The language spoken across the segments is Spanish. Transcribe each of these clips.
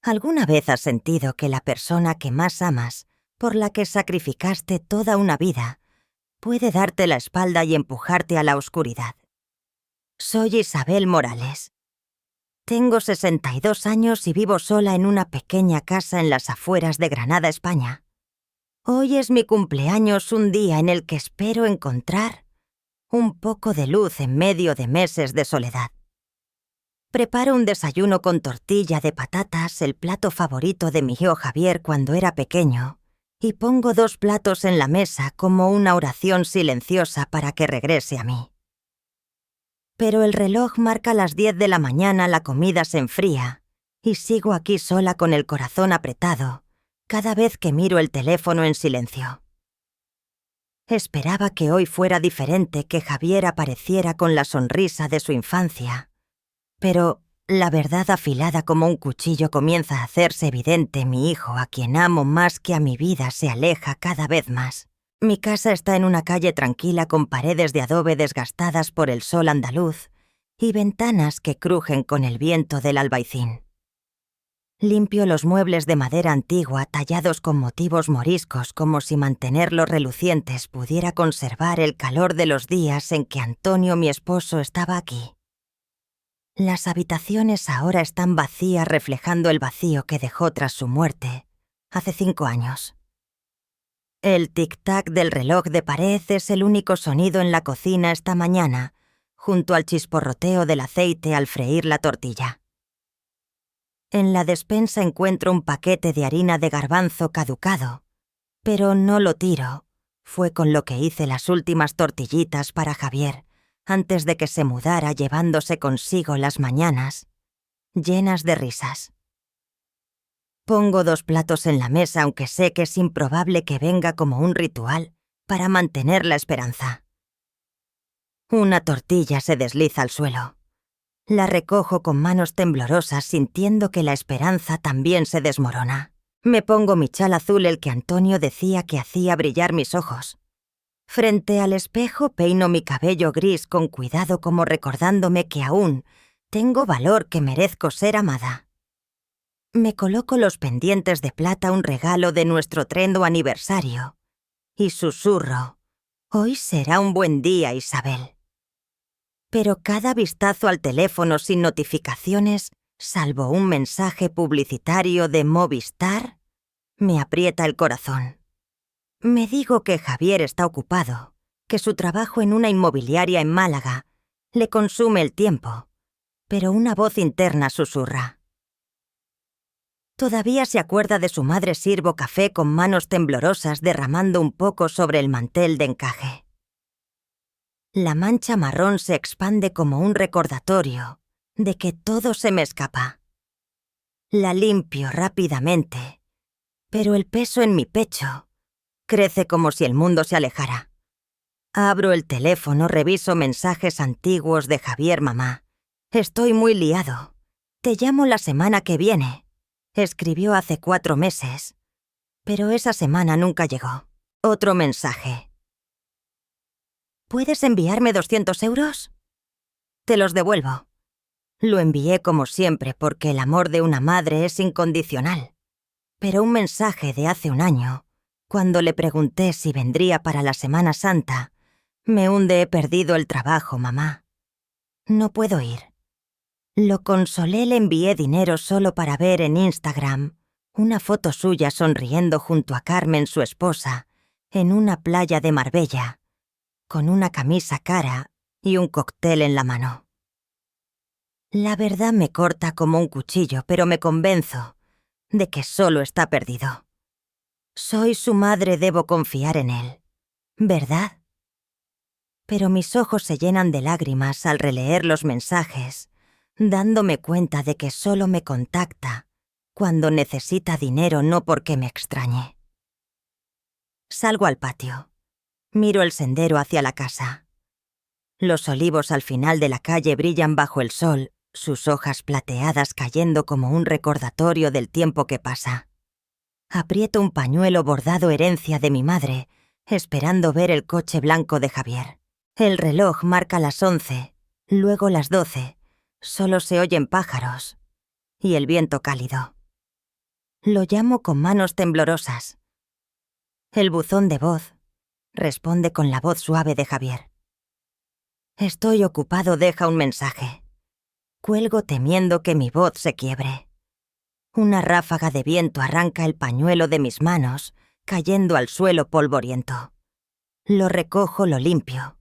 ¿Alguna vez has sentido que la persona que más amas, por la que sacrificaste toda una vida, puede darte la espalda y empujarte a la oscuridad? Soy Isabel Morales. Tengo 62 años y vivo sola en una pequeña casa en las afueras de Granada, España. Hoy es mi cumpleaños, un día en el que espero encontrar un poco de luz en medio de meses de soledad. Preparo un desayuno con tortilla de patatas, el plato favorito de mi hijo Javier cuando era pequeño, y pongo 2 platos en la mesa como una oración silenciosa para que regrese a mí. Pero el reloj marca las 10 de la mañana, la comida se enfría, y sigo aquí sola con el corazón apretado, cada vez que miro el teléfono en silencio. Esperaba que hoy fuera diferente, que Javier apareciera con la sonrisa de su infancia. Pero la verdad afilada como un cuchillo comienza a hacerse evidente. Mi hijo, a quien amo más que a mi vida, se aleja cada vez más. Mi casa está en una calle tranquila con paredes de adobe desgastadas por el sol andaluz y ventanas que crujen con el viento del albaicín. Limpio los muebles de madera antigua tallados con motivos moriscos como si mantenerlos relucientes pudiera conservar el calor de los días en que Antonio, mi esposo, estaba aquí. Las habitaciones ahora están vacías, reflejando el vacío que dejó tras su muerte, hace 5 años. El tic-tac del reloj de pared es el único sonido en la cocina esta mañana, junto al chisporroteo del aceite al freír la tortilla. En la despensa encuentro un paquete de harina de garbanzo caducado, pero no lo tiro. Fue con lo que hice las últimas tortillitas para Javier, antes de que se mudara, llevándose consigo las mañanas, llenas de risas. Pongo 2 platos en la mesa, aunque sé que es improbable que venga como un ritual para mantener la esperanza. Una tortilla se desliza al suelo. La recojo con manos temblorosas, sintiendo que la esperanza también se desmorona. Me pongo mi chal azul, el que Antonio decía que hacía brillar mis ojos. Frente al espejo peino mi cabello gris con cuidado, como recordándome que aún tengo valor, que merezco ser amada. Me coloco los pendientes de plata, un regalo de nuestro tremendo aniversario, y susurro: «Hoy será un buen día, Isabel». Pero cada vistazo al teléfono sin notificaciones, salvo un mensaje publicitario de Movistar, me aprieta el corazón. Me digo que Javier está ocupado, que su trabajo en una inmobiliaria en Málaga le consume el tiempo, pero una voz interna susurra. Todavía se acuerda de su madre. Sirvo café con manos temblorosas, derramando un poco sobre el mantel de encaje. La mancha marrón se expande como un recordatorio de que todo se me escapa. La limpio rápidamente, pero el peso en mi pecho crece como si el mundo se alejara. Abro el teléfono, reviso mensajes antiguos de Javier. «Mamá, estoy muy liado. Te llamo la semana que viene». Escribió hace 4 meses, pero esa semana nunca llegó. Otro mensaje. «¿Puedes enviarme 200 euros? Te los devuelvo». Lo envié como siempre, porque el amor de una madre es incondicional. Pero un mensaje de hace 1 año, cuando le pregunté si vendría para la Semana Santa: «Me hunde, he perdido el trabajo, mamá. No puedo ir». Lo consolé, le envié dinero solo para ver en Instagram una foto suya sonriendo junto a Carmen, su esposa, en una playa de Marbella, con una camisa cara y un cóctel en la mano. La verdad me corta como un cuchillo, pero me convenzo de que solo está perdido. Soy su madre, debo confiar en él, ¿verdad? Pero mis ojos se llenan de lágrimas al releer los mensajes, dándome cuenta de que solo me contacta cuando necesita dinero, no porque me extrañe. Salgo al patio. Miro el sendero hacia la casa. Los olivos al final de la calle brillan bajo el sol, sus hojas plateadas cayendo como un recordatorio del tiempo que pasa. Aprieto un pañuelo bordado, herencia de mi madre, esperando ver el coche blanco de Javier. El reloj marca las 11, luego las 12. Solo se oyen pájaros y el viento cálido. Lo llamo con manos temblorosas. El buzón de voz responde con la voz suave de Javier. Estoy ocupado, deja un mensaje. Cuelgo temiendo que mi voz se quiebre. Una ráfaga de viento arranca el pañuelo de mis manos, cayendo al suelo polvoriento. Lo recojo, lo limpio,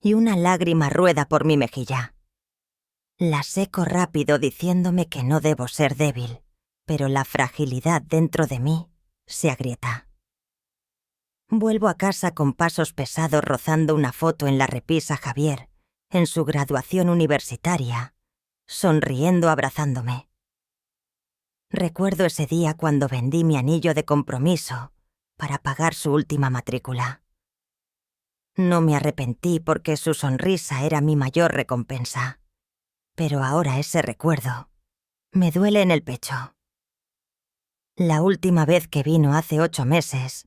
y una lágrima rueda por mi mejilla. La seco rápido diciéndome que no debo ser débil, pero la fragilidad dentro de mí se agrieta. Vuelvo a casa con pasos pesados rozando una foto en la repisa Javier, en su graduación universitaria, sonriendo abrazándome. Recuerdo ese día cuando vendí mi anillo de compromiso para pagar su última matrícula. No me arrepentí porque su sonrisa era mi mayor recompensa. Pero ahora ese recuerdo me duele en el pecho. La última vez que vino hace 8 meses,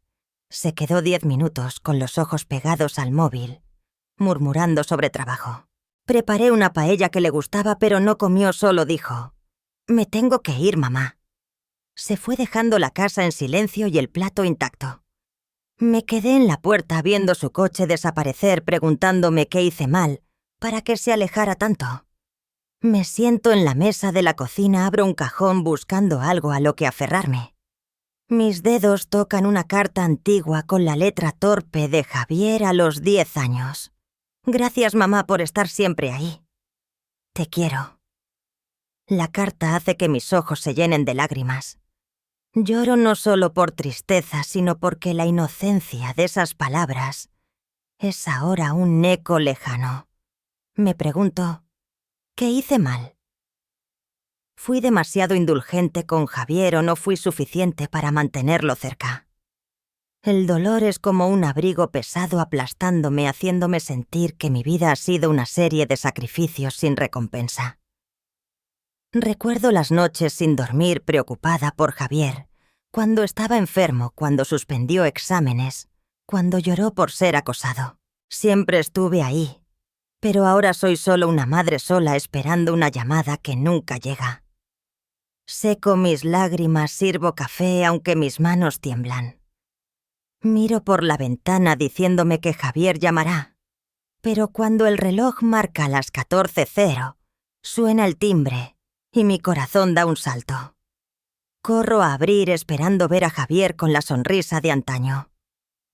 se quedó 10 minutos con los ojos pegados al móvil, murmurando sobre trabajo. Preparé una paella que le gustaba, pero no comió, solo dijo: «Me tengo que ir, mamá». Se fue dejando la casa en silencio y el plato intacto. Me quedé en la puerta viendo su coche desaparecer, preguntándome qué hice mal para que se alejara tanto. Me siento en la mesa de la cocina, abro un cajón buscando algo a lo que aferrarme. Mis dedos tocan una carta antigua con la letra torpe de Javier a los 10 años. Gracias, mamá, por estar siempre ahí. Te quiero. La carta hace que mis ojos se llenen de lágrimas. Lloro no solo por tristeza, sino porque la inocencia de esas palabras es ahora un eco lejano. Me pregunto, ¿qué hice mal? ¿Fui demasiado indulgente con Javier o no fui suficiente para mantenerlo cerca? El dolor es como un abrigo pesado aplastándome, haciéndome sentir que mi vida ha sido una serie de sacrificios sin recompensa. Recuerdo las noches sin dormir preocupada por Javier, cuando estaba enfermo, cuando suspendió exámenes, cuando lloró por ser acosado. Siempre estuve ahí, pero ahora soy solo una madre sola esperando una llamada que nunca llega. Seco mis lágrimas, sirvo café aunque mis manos tiemblan. Miro por la ventana diciéndome que Javier llamará, pero cuando el reloj marca las 14:00, suena el timbre y mi corazón da un salto. Corro a abrir esperando ver a Javier con la sonrisa de antaño.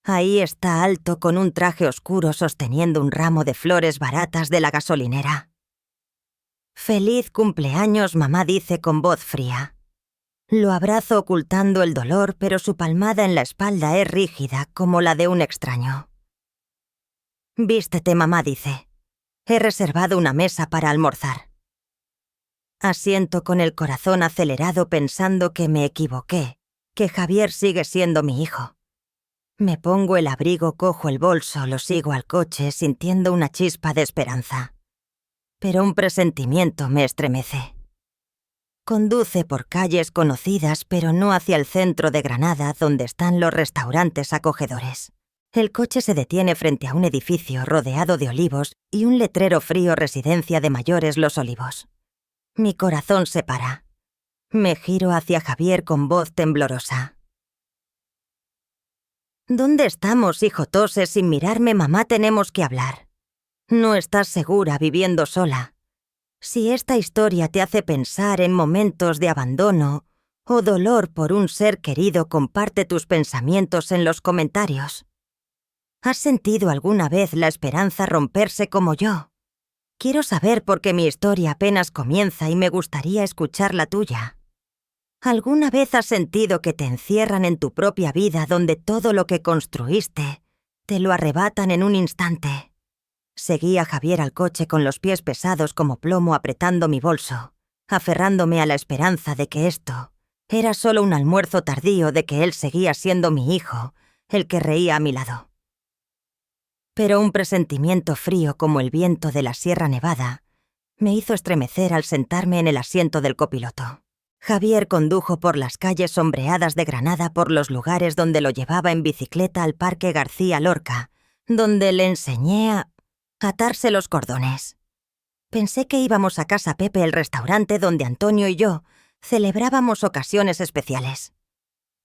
Ahí está alto con un traje oscuro sosteniendo un ramo de flores baratas de la gasolinera. «Feliz cumpleaños», mamá dice con voz fría. Lo abrazo ocultando el dolor, pero su palmada en la espalda es rígida como la de un extraño. «Vístete», mamá dice. «He reservado una mesa para almorzar». Asiento con el corazón acelerado pensando que me equivoqué, que Javier sigue siendo mi hijo. Me pongo el abrigo, cojo el bolso, lo sigo al coche sintiendo una chispa de esperanza. Pero un presentimiento me estremece. Conduce por calles conocidas, pero no hacia el centro de Granada, donde están los restaurantes acogedores. El coche se detiene frente a un edificio rodeado de olivos y un letrero frío: Residencia de Mayores Los Olivos. Mi corazón se para. Me giro hacia Javier con voz temblorosa. «¿Dónde estamos, hijo?», tose sin mirarme. «Mamá, tenemos que hablar. No estás segura viviendo sola. Si esta historia te hace pensar en momentos de abandono o dolor por un ser querido, comparte tus pensamientos en los comentarios. ¿Has sentido alguna vez la esperanza romperse como yo? Quiero saber porque mi historia apenas comienza y me gustaría escuchar la tuya. ¿Alguna vez has sentido que te encierran en tu propia vida, donde todo lo que construiste te lo arrebatan en un instante?» Seguí a Javier al coche con los pies pesados como plomo, apretando mi bolso, aferrándome a la esperanza de que esto era solo un almuerzo tardío, de que él seguía siendo mi hijo, el que reía a mi lado. Pero un presentimiento frío como el viento de la Sierra Nevada me hizo estremecer al sentarme en el asiento del copiloto. Javier condujo por las calles sombreadas de Granada, por los lugares donde lo llevaba en bicicleta al Parque García Lorca, donde le enseñé a atarse los cordones. Pensé que íbamos a Casa Pepe, el restaurante donde Antonio y yo celebrábamos ocasiones especiales.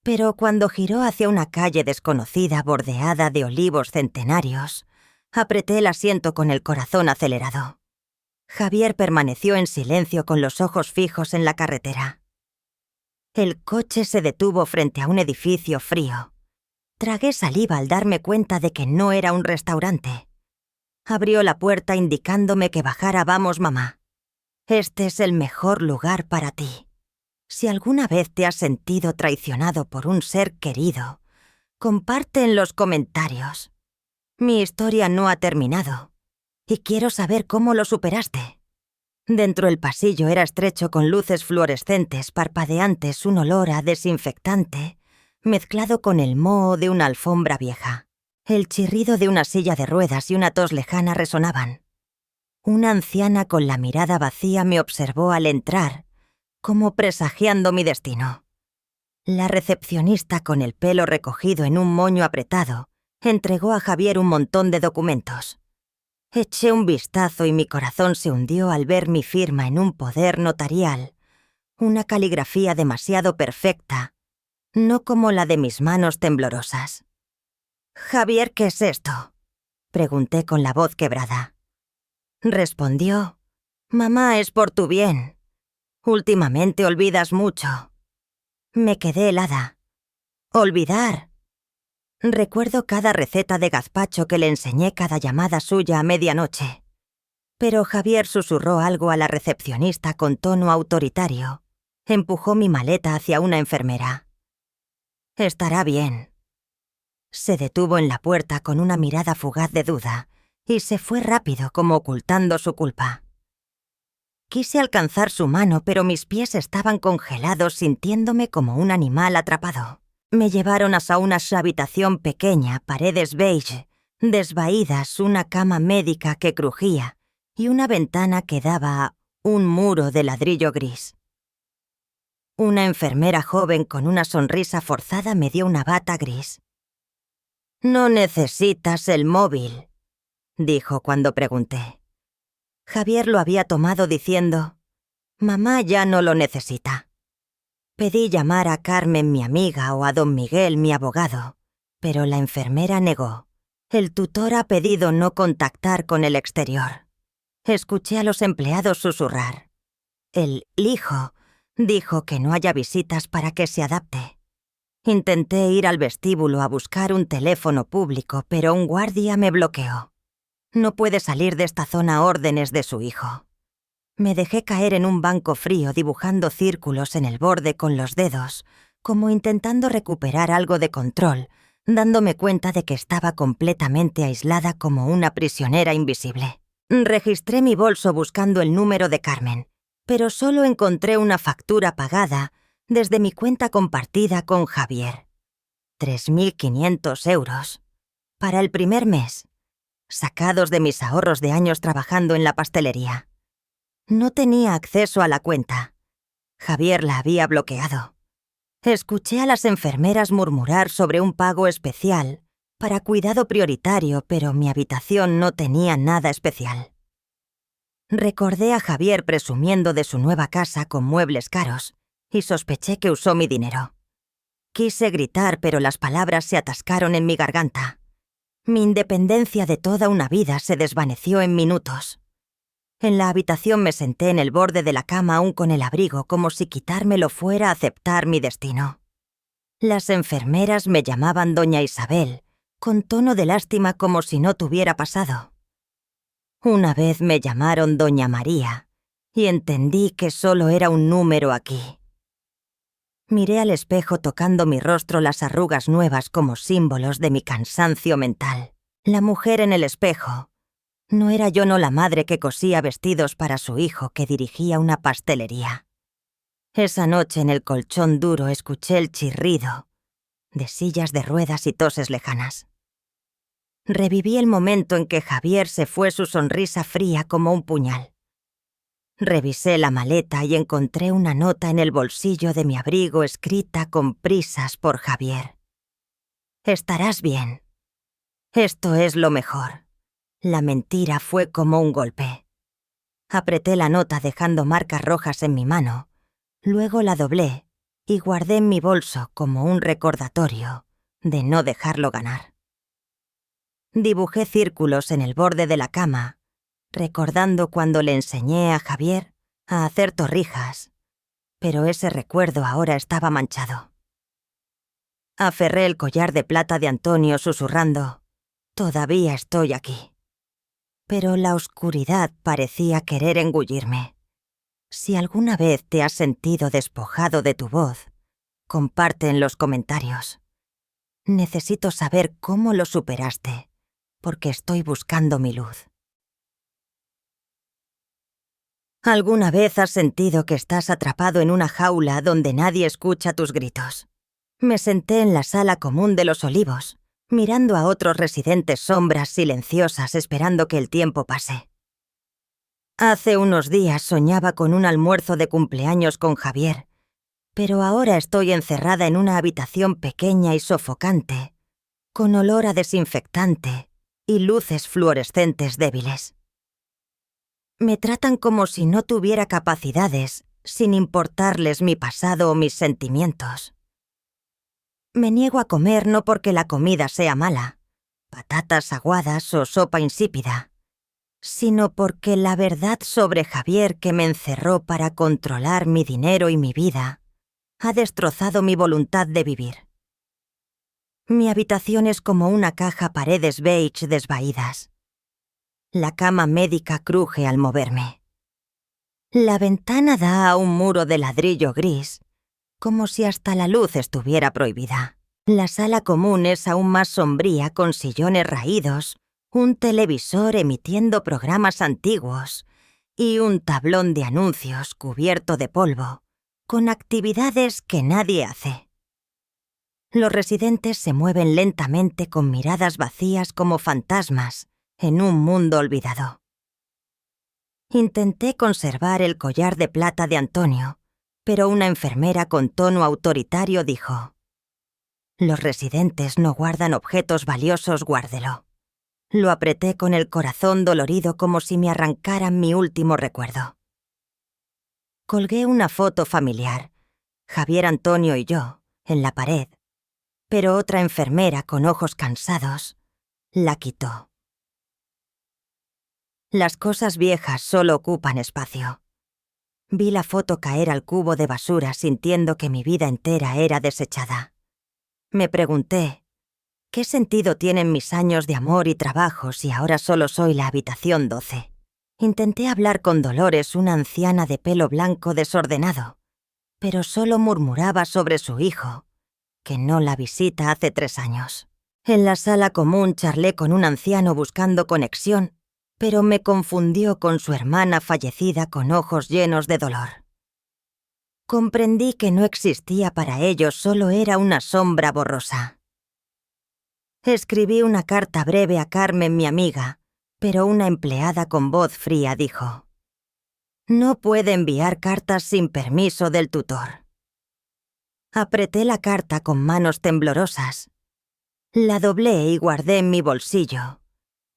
Pero cuando giró hacia una calle desconocida bordeada de olivos centenarios, apreté el asiento con el corazón acelerado. Javier permaneció en silencio con los ojos fijos en la carretera. El coche se detuvo frente a un edificio frío. Tragué saliva al darme cuenta de que no era un restaurante. Abrió la puerta indicándome que bajara. Vamos, mamá. Este es el mejor lugar para ti. Si alguna vez te has sentido traicionado por un ser querido, comparte en los comentarios. Mi historia no ha terminado y quiero saber cómo lo superaste. Dentro el pasillo era estrecho con luces fluorescentes parpadeantes, un olor a desinfectante mezclado con el moho de una alfombra vieja. El chirrido de una silla de ruedas y una tos lejana resonaban. Una anciana con la mirada vacía me observó al entrar, como presagiando mi destino. La recepcionista, con el pelo recogido en un moño apretado, entregó a Javier un montón de documentos. Eché un vistazo y mi corazón se hundió al ver mi firma en un poder notarial, una caligrafía demasiado perfecta, no como la de mis manos temblorosas. «Javier, ¿qué es esto?», pregunté con la voz quebrada. Respondió: «Mamá, es por tu bien. Últimamente olvidas mucho». Me quedé helada. «¿Olvidar?». Recuerdo cada receta de gazpacho que le enseñé, cada llamada suya a medianoche. Pero Javier susurró algo a la recepcionista con tono autoritario. Empujó mi maleta hacia una enfermera. «Estará bien». Se detuvo en la puerta con una mirada fugaz de duda y se fue rápido, como ocultando su culpa. Quise alcanzar su mano, pero mis pies estaban congelados, sintiéndome como un animal atrapado. Me llevaron hasta una habitación pequeña, paredes beige, desvaídas, una cama médica que crujía y una ventana que daba a un muro de ladrillo gris. Una enfermera joven con una sonrisa forzada me dio una bata gris. «No necesitas el móvil», dijo cuando pregunté. Javier lo había tomado diciendo: «Mamá ya no lo necesita». Pedí llamar a Carmen, mi amiga, o a don Miguel, mi abogado, pero la enfermera negó. El tutor ha pedido no contactar con el exterior. Escuché a los empleados susurrar. El hijo dijo que no haya visitas para que se adapte. Intenté ir al vestíbulo a buscar un teléfono público, pero un guardia me bloqueó. «No puede salir de esta zona a órdenes de su hijo». Me dejé caer en un banco frío dibujando círculos en el borde con los dedos, como intentando recuperar algo de control, dándome cuenta de que estaba completamente aislada como una prisionera invisible. Registré mi bolso buscando el número de Carmen, pero solo encontré una factura pagada desde mi cuenta compartida con Javier. 3.500 euros. Para el primer mes, sacados de mis ahorros de años trabajando en la pastelería. No tenía acceso a la cuenta. Javier la había bloqueado. Escuché a las enfermeras murmurar sobre un pago especial para cuidado prioritario, pero mi habitación no tenía nada especial. Recordé a Javier presumiendo de su nueva casa con muebles caros y sospeché que usó mi dinero. Quise gritar, pero las palabras se atascaron en mi garganta. Mi independencia de toda una vida se desvaneció en minutos. En la habitación me senté en el borde de la cama aún con el abrigo, como si quitármelo fuera a aceptar mi destino. Las enfermeras me llamaban doña Isabel, con tono de lástima como si no tuviera pasado. Una vez me llamaron doña María y entendí que solo era un número aquí. Miré al espejo tocando mi rostro las arrugas nuevas como símbolos de mi cansancio mental. La mujer en el espejo. No era yo no la madre que cosía vestidos para su hijo, que dirigía una pastelería. Esa noche en el colchón duro escuché el chirrido de sillas de ruedas y toses lejanas. Reviví el momento en que Javier se fue, su sonrisa fría como un puñal. Revisé la maleta y encontré una nota en el bolsillo de mi abrigo escrita con prisas por Javier. «Estarás bien. Esto es lo mejor». La mentira fue como un golpe. Apreté la nota dejando marcas rojas en mi mano. Luego la doblé y guardé en mi bolso como un recordatorio de no dejarlo ganar. Dibujé círculos en el borde de la cama, recordando cuando le enseñé a Javier a hacer torrijas, pero ese recuerdo ahora estaba manchado. Aferré el collar de plata de Antonio susurrando: «Todavía estoy aquí». Pero la oscuridad parecía querer engullirme. Si alguna vez te has sentido despojado de tu voz, comparte en los comentarios. Necesito saber cómo lo superaste, porque estoy buscando mi luz. ¿Alguna vez has sentido que estás atrapado en una jaula donde nadie escucha tus gritos? Me senté en la sala común de los Olivos, mirando a otros residentes sombras silenciosas esperando que el tiempo pase. Hace unos días soñaba con un almuerzo de cumpleaños con Javier, pero ahora estoy encerrada en una habitación pequeña y sofocante, con olor a desinfectante y luces fluorescentes débiles. Me tratan como si no tuviera capacidades, sin importarles mi pasado o mis sentimientos. Me niego a comer no porque la comida sea mala, patatas aguadas o sopa insípida, sino porque la verdad sobre Javier que me encerró para controlar mi dinero y mi vida ha destrozado mi voluntad de vivir. Mi habitación es como una caja paredes beige desvaídas. La cama médica cruje al moverme. La ventana da a un muro de ladrillo gris, como si hasta la luz estuviera prohibida. La sala común es aún más sombría con sillones raídos, un televisor emitiendo programas antiguos y un tablón de anuncios cubierto de polvo, con actividades que nadie hace. Los residentes se mueven lentamente con miradas vacías como fantasmas en un mundo olvidado. Intenté conservar el collar de plata de Antonio, pero una enfermera con tono autoritario dijo: «Los residentes no guardan objetos valiosos, guárdelo». Lo apreté con el corazón dolorido como si me arrancaran mi último recuerdo. Colgué una foto familiar, Javier, Antonio y yo, en la pared, pero otra enfermera con ojos cansados la quitó. Las cosas viejas solo ocupan espacio. Vi la foto caer al cubo de basura sintiendo que mi vida entera era desechada. Me pregunté, ¿qué sentido tienen mis años de amor y trabajo si ahora solo soy la habitación 12? Intenté hablar con Dolores, una anciana de pelo blanco desordenado, pero solo murmuraba sobre su hijo, que no la visita hace 3 años. En la sala común charlé con un anciano buscando conexión, pero me confundió con su hermana fallecida con ojos llenos de dolor. Comprendí que no existía para ellos, solo era una sombra borrosa. Escribí una carta breve a Carmen, mi amiga, pero una empleada con voz fría dijo: «No puede enviar cartas sin permiso del tutor». Apreté la carta con manos temblorosas. La doblé y guardé en mi bolsillo,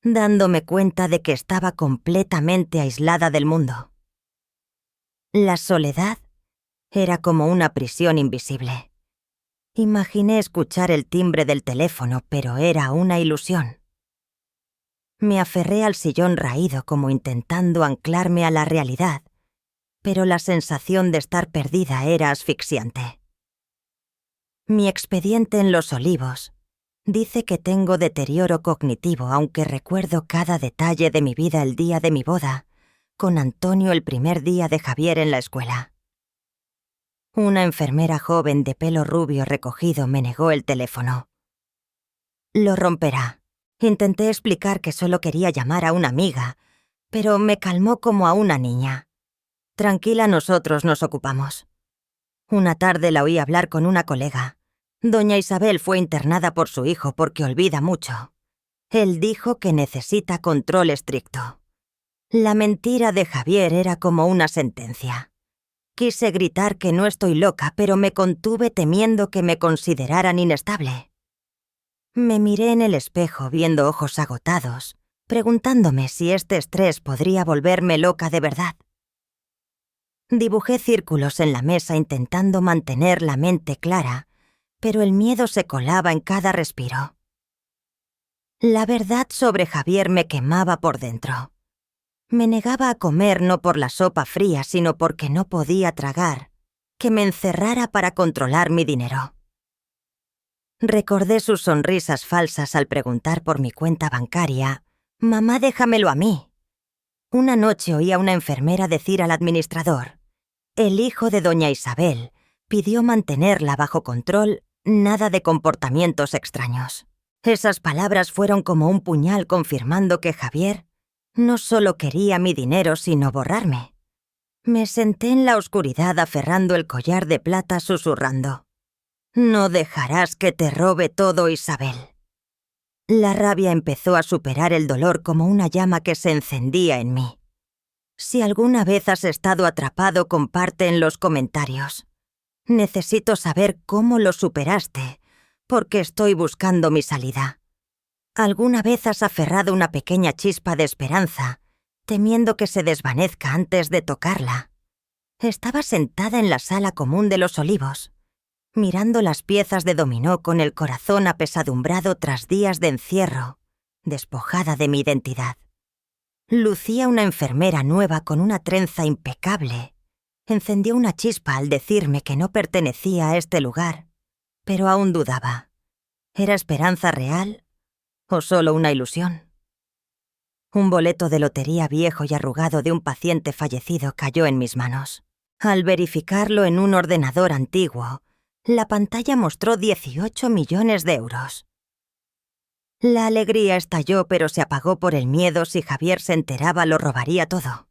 dándome cuenta de que estaba completamente aislada del mundo. La soledad era como una prisión invisible. Imaginé escuchar el timbre del teléfono, pero era una ilusión. Me aferré al sillón raído como intentando anclarme a la realidad, pero la sensación de estar perdida era asfixiante. Mi expediente en Los Olivos dice que tengo deterioro cognitivo, aunque recuerdo cada detalle de mi vida el día de mi boda, con Antonio el primer día de Javier en la escuela. Una enfermera joven de pelo rubio recogido me negó el teléfono. «Lo romperá». Intenté explicar que solo quería llamar a una amiga, pero me calmó como a una niña. «Tranquila, nosotros nos ocupamos». Una tarde la oí hablar con una colega. Doña Isabel fue internada por su hijo porque olvida mucho. Él dijo que necesita control estricto. La mentira de Javier era como una sentencia. Quise gritar que no estoy loca, pero me contuve temiendo que me consideraran inestable. Me miré en el espejo viendo ojos agotados, preguntándome si este estrés podría volverme loca de verdad. Dibujé círculos en la mesa intentando mantener la mente clara, pero el miedo se colaba en cada respiro. La verdad sobre Javier me quemaba por dentro. Me negaba a comer no por la sopa fría, sino porque no podía tragar, que me encerrara para controlar mi dinero. Recordé sus sonrisas falsas al preguntar por mi cuenta bancaria. «Mamá, déjamelo a mí». Una noche oí a una enfermera decir al administrador: «El hijo de doña Isabel pidió mantenerla bajo control, nada de comportamientos extraños». Esas palabras fueron como un puñal confirmando que Javier no solo quería mi dinero, sino borrarme. Me senté en la oscuridad aferrando el collar de plata susurrando: «No dejarás que te robe todo, Isabel». La rabia empezó a superar el dolor como una llama que se encendía en mí. Si alguna vez has estado atrapado, comparte en los comentarios. Necesito saber cómo lo superaste, porque estoy buscando mi salida. ¿Alguna vez has aferrado una pequeña chispa de esperanza, temiendo que se desvanezca antes de tocarla? Estaba sentada en la sala común de los Olivos, mirando las piezas de dominó con el corazón apesadumbrado tras días de encierro, despojada de mi identidad. Lucía una enfermera nueva con una trenza impecable. Encendió una chispa al decirme que no pertenecía a este lugar, pero aún dudaba. ¿Era esperanza real o solo una ilusión? Un boleto de lotería viejo y arrugado de un paciente fallecido cayó en mis manos. Al verificarlo en un ordenador antiguo, la pantalla mostró 18 millones de euros. La alegría estalló, pero se apagó por el miedo. Si Javier se enteraba, lo robaría todo.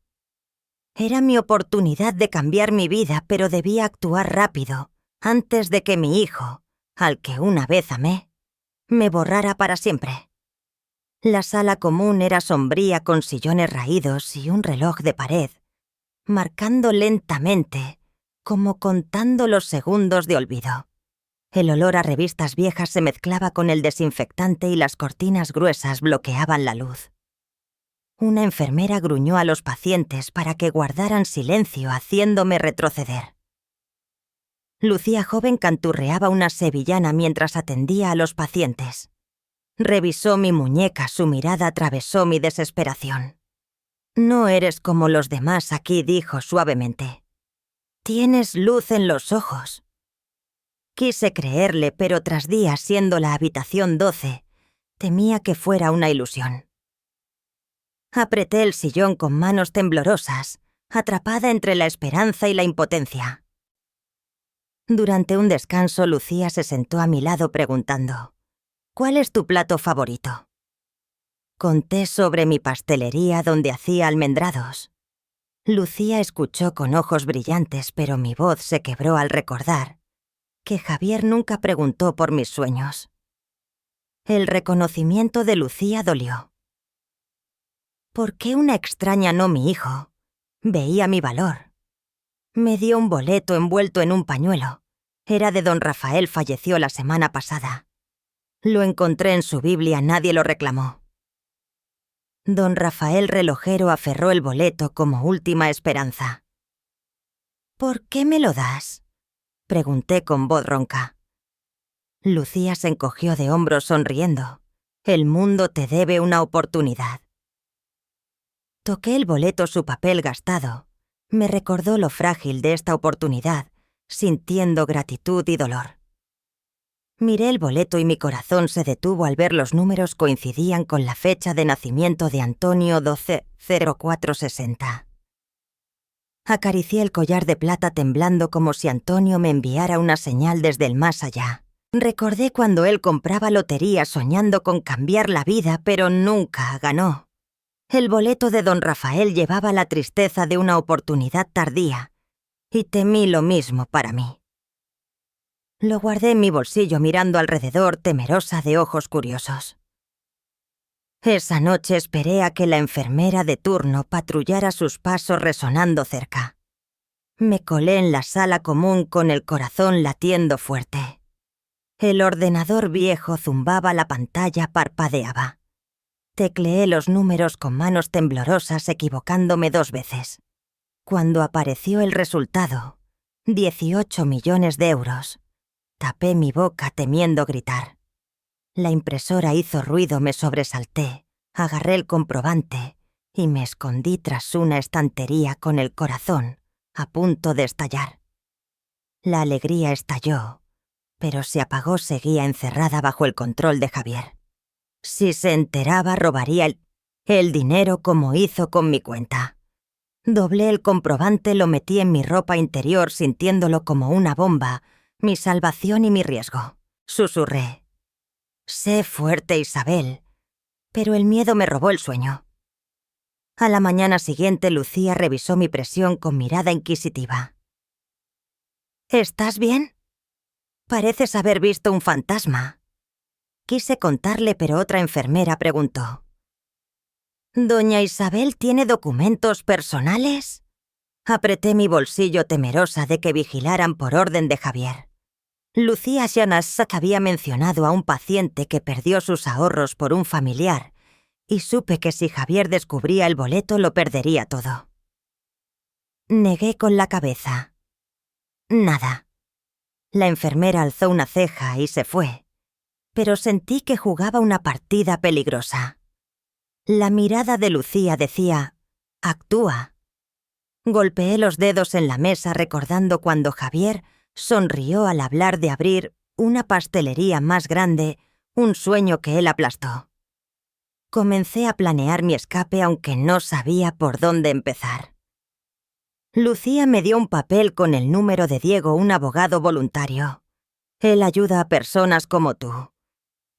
Era mi oportunidad de cambiar mi vida, pero debía actuar rápido, antes de que mi hijo, al que una vez amé, me borrara para siempre. La sala común era sombría con sillones raídos y un reloj de pared, marcando lentamente, como contando los segundos de olvido. El olor a revistas viejas se mezclaba con el desinfectante y las cortinas gruesas bloqueaban la luz. Una enfermera gruñó a los pacientes para que guardaran silencio, haciéndome retroceder. Lucía joven canturreaba una sevillana mientras atendía a los pacientes. Revisó mi muñeca, su mirada atravesó mi desesperación. «No eres como los demás aquí», dijo suavemente. «Tienes luz en los ojos». Quise creerle, pero tras días siendo la habitación 12, temía que fuera una ilusión. Apreté el sillón con manos temblorosas, atrapada entre la esperanza y la impotencia. Durante un descanso, Lucía se sentó a mi lado preguntando: «¿Cuál es tu plato favorito?». Conté sobre mi pastelería donde hacía almendrados. Lucía escuchó con ojos brillantes, pero mi voz se quebró al recordar que Javier nunca preguntó por mis sueños. El reconocimiento de Lucía dolió. ¿Por qué una extraña, no mi hijo, veía mi valor? Me dio un boleto envuelto en un pañuelo. Era de don Rafael, falleció la semana pasada. Lo encontré en su Biblia, nadie lo reclamó. Don Rafael relojero aferró el boleto como última esperanza. «¿Por qué me lo das?», pregunté con voz ronca. Lucía se encogió de hombros sonriendo. «El mundo te debe una oportunidad». Toqué el boleto, su papel gastado. Me recordó lo frágil de esta oportunidad, sintiendo gratitud y dolor. Miré el boleto y mi corazón se detuvo al ver los números coincidían con la fecha de nacimiento de Antonio 12-0460. Acaricié el collar de plata temblando como si Antonio me enviara una señal desde el más allá. Recordé cuando él compraba lotería soñando con cambiar la vida, pero nunca ganó. El boleto de don Rafael llevaba la tristeza de una oportunidad tardía, y temí lo mismo para mí. Lo guardé en mi bolsillo mirando alrededor, temerosa de ojos curiosos. Esa noche esperé a que la enfermera de turno patrullara sus pasos resonando cerca. Me colé en la sala común con el corazón latiendo fuerte. El ordenador viejo zumbaba, la pantalla parpadeaba. Tecleé los números con manos temblorosas, equivocándome 2 veces. Cuando apareció el resultado, 18 millones de euros, tapé mi boca temiendo gritar. La impresora hizo ruido, me sobresalté, agarré el comprobante y me escondí tras una estantería con el corazón a punto de estallar. La alegría estalló, pero se apagó, seguía encerrada bajo el control de Javier. Si se enteraba, robaría el dinero como hizo con mi cuenta. Doblé el comprobante, lo metí en mi ropa interior sintiéndolo como una bomba, mi salvación y mi riesgo. Susurré. Sé fuerte, Isabel, pero el miedo me robó el sueño. A la mañana siguiente, Lucía revisó mi presión con mirada inquisitiva. ¿Estás bien? Pareces haber visto un fantasma. Quise contarle, pero otra enfermera preguntó. ¿Doña Isabel tiene documentos personales? Apreté mi bolsillo temerosa de que vigilaran por orden de Javier. Lucía Janassak había mencionado a un paciente que perdió sus ahorros por un familiar, y supe que si Javier descubría el boleto lo perdería todo. Negué con la cabeza. Nada. La enfermera alzó una ceja y se fue, pero sentí que jugaba una partida peligrosa. La mirada de Lucía decía, «Actúa». Golpeé los dedos en la mesa recordando cuando Javier sonrió al hablar de abrir una pastelería más grande, un sueño que él aplastó. Comencé a planear mi escape aunque no sabía por dónde empezar. Lucía me dio un papel con el número de Diego, un abogado voluntario. Él ayuda a personas como tú.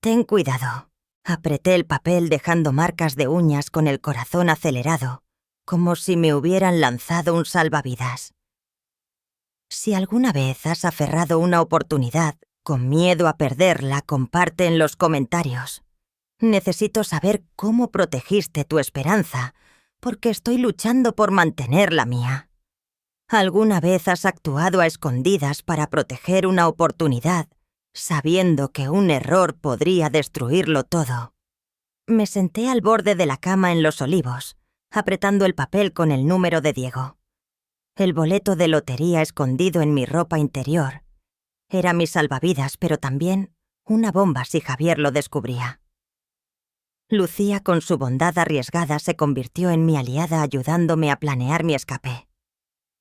Ten cuidado. Apreté el papel dejando marcas de uñas con el corazón acelerado, como si me hubieran lanzado un salvavidas. Si alguna vez has aferrado una oportunidad con miedo a perderla, comparte en los comentarios. Necesito saber cómo protegiste tu esperanza, porque estoy luchando por mantener la mía. ¿Alguna vez has actuado a escondidas para proteger una oportunidad, sabiendo que un error podría destruirlo todo? Me senté al borde de la cama en Los Olivos, apretando el papel con el número de Diego. El boleto de lotería escondido en mi ropa interior. Era mi salvavidas, pero también una bomba si Javier lo descubría. Lucía, con su bondad arriesgada, se convirtió en mi aliada ayudándome a planear mi escape.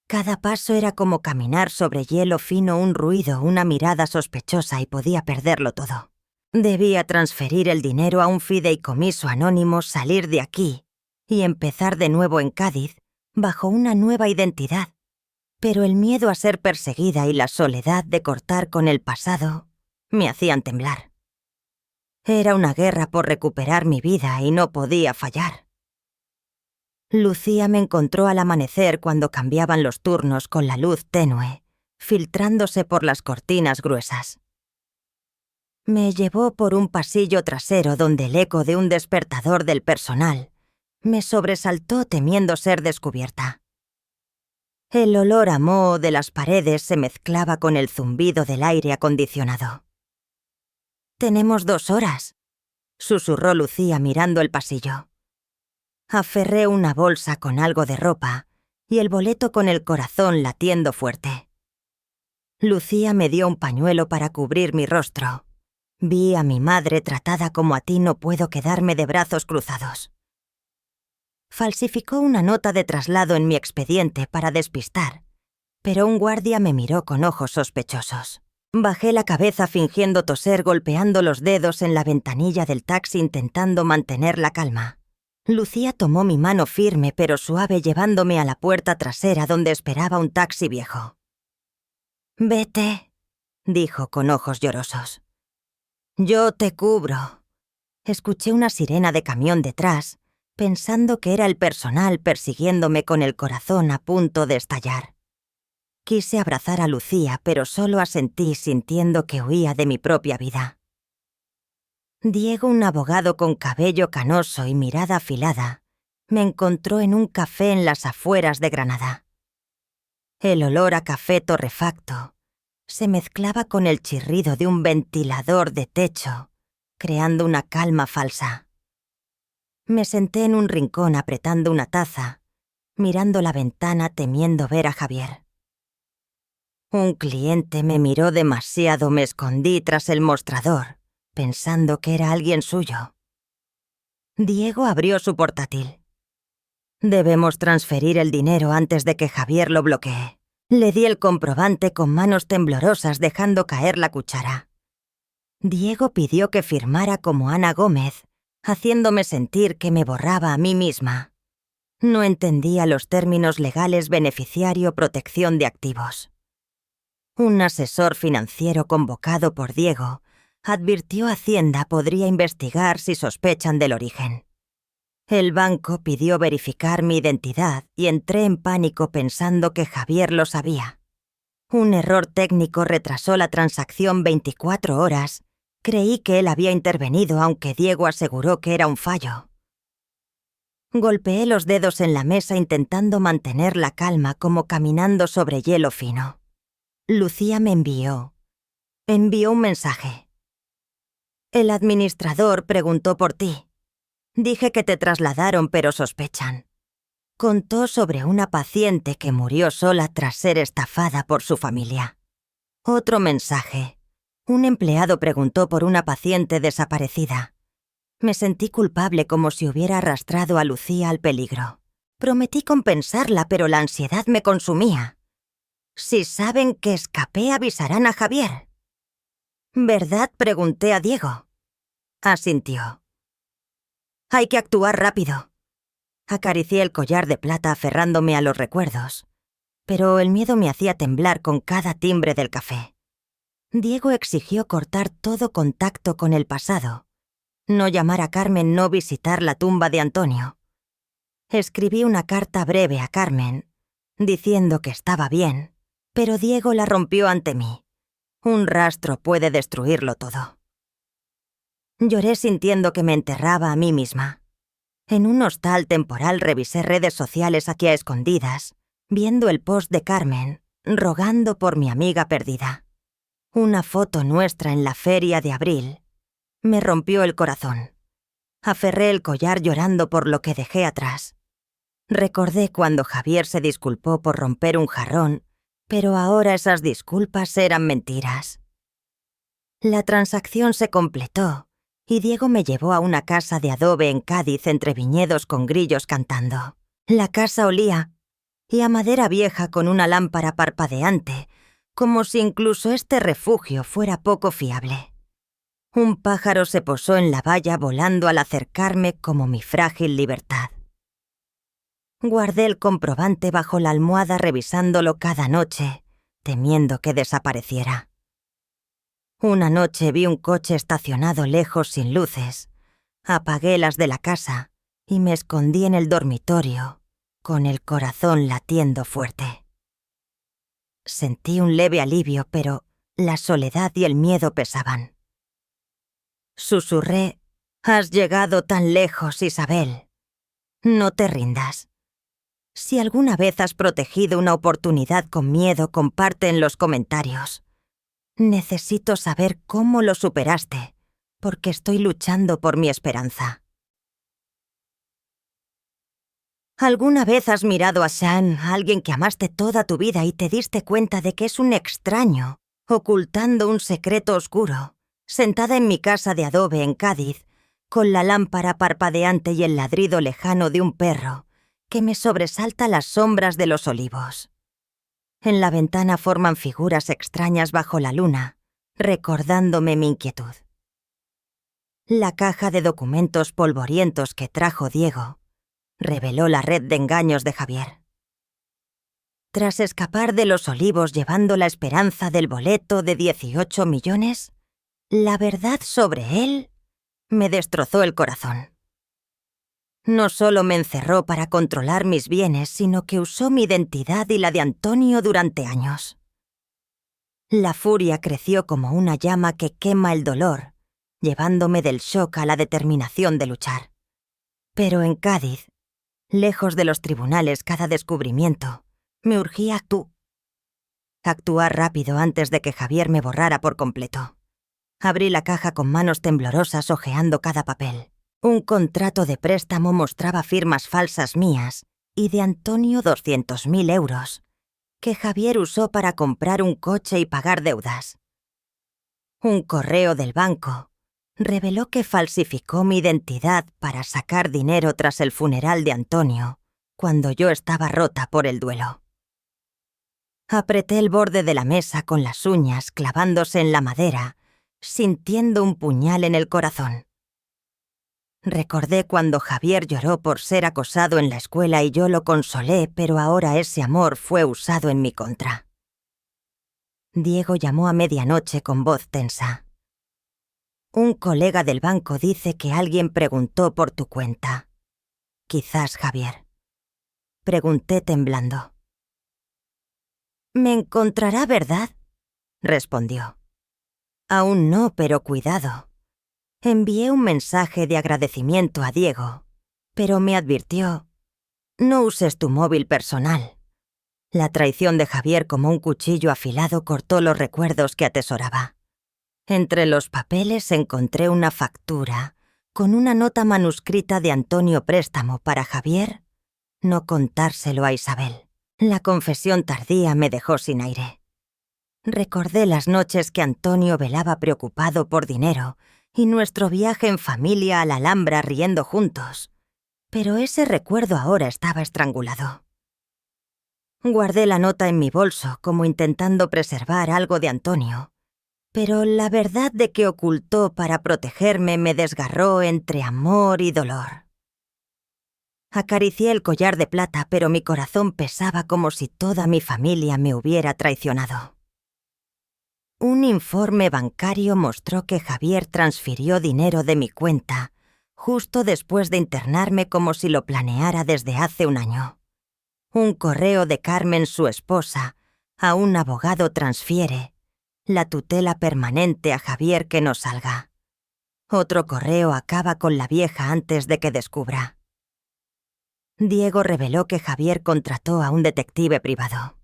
Cada paso era como caminar sobre hielo fino, un ruido, una mirada sospechosa y podía perderlo todo. Debía transferir el dinero a un fideicomiso anónimo, salir de aquí y empezar de nuevo en Cádiz, bajo una nueva identidad. Pero el miedo a ser perseguida y la soledad de cortar con el pasado me hacían temblar. Era una guerra por recuperar mi vida y no podía fallar. Lucía me encontró al amanecer cuando cambiaban los turnos con la luz tenue, filtrándose por las cortinas gruesas. Me llevó por un pasillo trasero donde el eco de un despertador del personal me sobresaltó temiendo ser descubierta. El olor a moho de las paredes se mezclaba con el zumbido del aire acondicionado. «Tenemos 2 horas», susurró Lucía mirando el pasillo. Aferré una bolsa con algo de ropa y el boleto con el corazón latiendo fuerte. Lucía me dio un pañuelo para cubrir mi rostro. Vi a mi madre tratada como a ti, no puedo quedarme de brazos cruzados. Falsificó una nota de traslado en mi expediente para despistar, pero un guardia me miró con ojos sospechosos. Bajé la cabeza fingiendo toser, golpeando los dedos en la ventanilla del taxi intentando mantener la calma. Lucía tomó mi mano firme pero suave llevándome a la puerta trasera donde esperaba un taxi viejo. «Vete», dijo con ojos llorosos. «Yo te cubro». Escuché una sirena de camión detrás, pensando que era el personal persiguiéndome con el corazón a punto de estallar. Quise abrazar a Lucía, pero solo asentí sintiendo que huía de mi propia vida. Diego, un abogado con cabello canoso y mirada afilada, me encontró en un café en las afueras de Granada. El olor a café torrefacto se mezclaba con el chirrido de un ventilador de techo, creando una calma falsa. Me senté en un rincón apretando una taza mirando la ventana temiendo ver a Javier. Un cliente me miró demasiado, me escondí tras el mostrador, pensando que era alguien suyo. Diego abrió su portátil. Debemos transferir el dinero antes de que Javier lo bloquee. Le di el comprobante con manos temblorosas dejando caer la cuchara. Diego pidió que firmara como Ana Gómez, haciéndome sentir que me borraba a mí misma. No entendía los términos legales beneficiario-protección de activos. Un asesor financiero convocado por Diego advirtió a Hacienda podría investigar si sospechan del origen. El banco pidió verificar mi identidad y entré en pánico pensando que Javier lo sabía. Un error técnico retrasó la transacción 24 horas. Creí que él había intervenido, aunque Diego aseguró que era un fallo. Golpeé los dedos en la mesa intentando mantener la calma como caminando sobre hielo fino. Lucía me envió un mensaje. El administrador preguntó por ti. Dije que te trasladaron, pero sospechan. Contó sobre una paciente que murió sola tras ser estafada por su familia. Otro mensaje. Un empleado preguntó por una paciente desaparecida. Me sentí culpable como si hubiera arrastrado a Lucía al peligro. Prometí compensarla, pero la ansiedad me consumía. Si saben que escapé, avisarán a Javier. ¿Verdad?, pregunté a Diego. Asintió. Hay que actuar rápido. Acaricié el collar de plata aferrándome a los recuerdos, pero el miedo me hacía temblar con cada timbre del café. Diego exigió cortar todo contacto con el pasado. No llamar a Carmen, no visitar la tumba de Antonio. Escribí una carta breve a Carmen, diciendo que estaba bien, pero Diego la rompió ante mí. Un rastro puede destruirlo todo. Lloré sintiendo que me enterraba a mí misma. En un hostal temporal revisé redes sociales aquí a escondidas, viendo el post de Carmen, rogando por mi amiga perdida. Una foto nuestra en la feria de abril. Me rompió el corazón. Aferré el collar llorando por lo que dejé atrás. Recordé cuando Javier se disculpó por romper un jarrón, pero ahora esas disculpas eran mentiras. La transacción se completó y Diego me llevó a una casa de adobe en Cádiz entre viñedos con grillos cantando. La casa olía y a madera vieja con una lámpara parpadeante, como si incluso este refugio fuera poco fiable. Un pájaro se posó en la valla volando al acercarme como mi frágil libertad. Guardé el comprobante bajo la almohada revisándolo cada noche, temiendo que desapareciera. Una noche vi un coche estacionado lejos sin luces. Apagué las de la casa y me escondí en el dormitorio, con el corazón latiendo fuerte. Sentí un leve alivio, pero la soledad y el miedo pesaban. Susurré: «Has llegado tan lejos, Isabel. No te rindas. Si alguna vez has protegido una oportunidad con miedo, comparte en los comentarios. Necesito saber cómo lo superaste, porque estoy luchando por mi esperanza». ¿Alguna vez has mirado a Sean, a alguien que amaste toda tu vida, y te diste cuenta de que es un extraño, ocultando un secreto oscuro, sentada en mi casa de adobe en Cádiz, con la lámpara parpadeante y el ladrido lejano de un perro que me sobresalta las sombras de los olivos? En la ventana forman figuras extrañas bajo la luna, recordándome mi inquietud. La caja de documentos polvorientos que trajo Diego reveló la red de engaños de Javier. Tras escapar de los olivos llevando la esperanza del boleto de 18 millones, la verdad sobre él me destrozó el corazón. No solo me encerró para controlar mis bienes, sino que usó mi identidad y la de Antonio durante años. La furia creció como una llama que quema el dolor, llevándome del shock a la determinación de luchar. Pero en Cádiz, lejos de los tribunales, cada descubrimiento me urgía actuar rápido antes de que Javier me borrara por completo. Abrí la caja con manos temblorosas hojeando cada papel. Un contrato de préstamo mostraba firmas falsas mías y de Antonio 200.000 euros, que Javier usó para comprar un coche y pagar deudas. Un correo del banco reveló que falsificó mi identidad para sacar dinero tras el funeral de Antonio, cuando yo estaba rota por el duelo. Apreté el borde de la mesa con las uñas clavándose en la madera, sintiendo un puñal en el corazón. Recordé cuando Javier lloró por ser acosado en la escuela y yo lo consolé, pero ahora ese amor fue usado en mi contra. Diego llamó a medianoche con voz tensa. Un colega del banco dice que alguien preguntó por tu cuenta. Quizás Javier. Pregunté temblando. «¿Me encontrará, verdad?», respondió. «Aún no, pero cuidado». Envié un mensaje de agradecimiento a Diego, pero me advirtió: «No uses tu móvil personal». La traición de Javier como un cuchillo afilado cortó los recuerdos que atesoraba. Entre los papeles encontré una factura con una nota manuscrita de Antonio Préstamo para Javier no contárselo a Isabel. La confesión tardía me dejó sin aire. Recordé las noches que Antonio velaba preocupado por dinero y nuestro viaje en familia a la Alhambra riendo juntos, pero ese recuerdo ahora estaba estrangulado. Guardé la nota en mi bolso como intentando preservar algo de Antonio, pero la verdad de que ocultó para protegerme me desgarró entre amor y dolor. Acaricié el collar de plata, pero mi corazón pesaba como si toda mi familia me hubiera traicionado. Un informe bancario mostró que Javier transfirió dinero de mi cuenta justo después de internarme como si lo planeara desde hace un año. Un correo de Carmen, su esposa, a un abogado transfiere la tutela permanente a Javier que no salga. Otro correo acaba con la vieja antes de que descubra. Diego reveló que Javier contrató a un detective privado.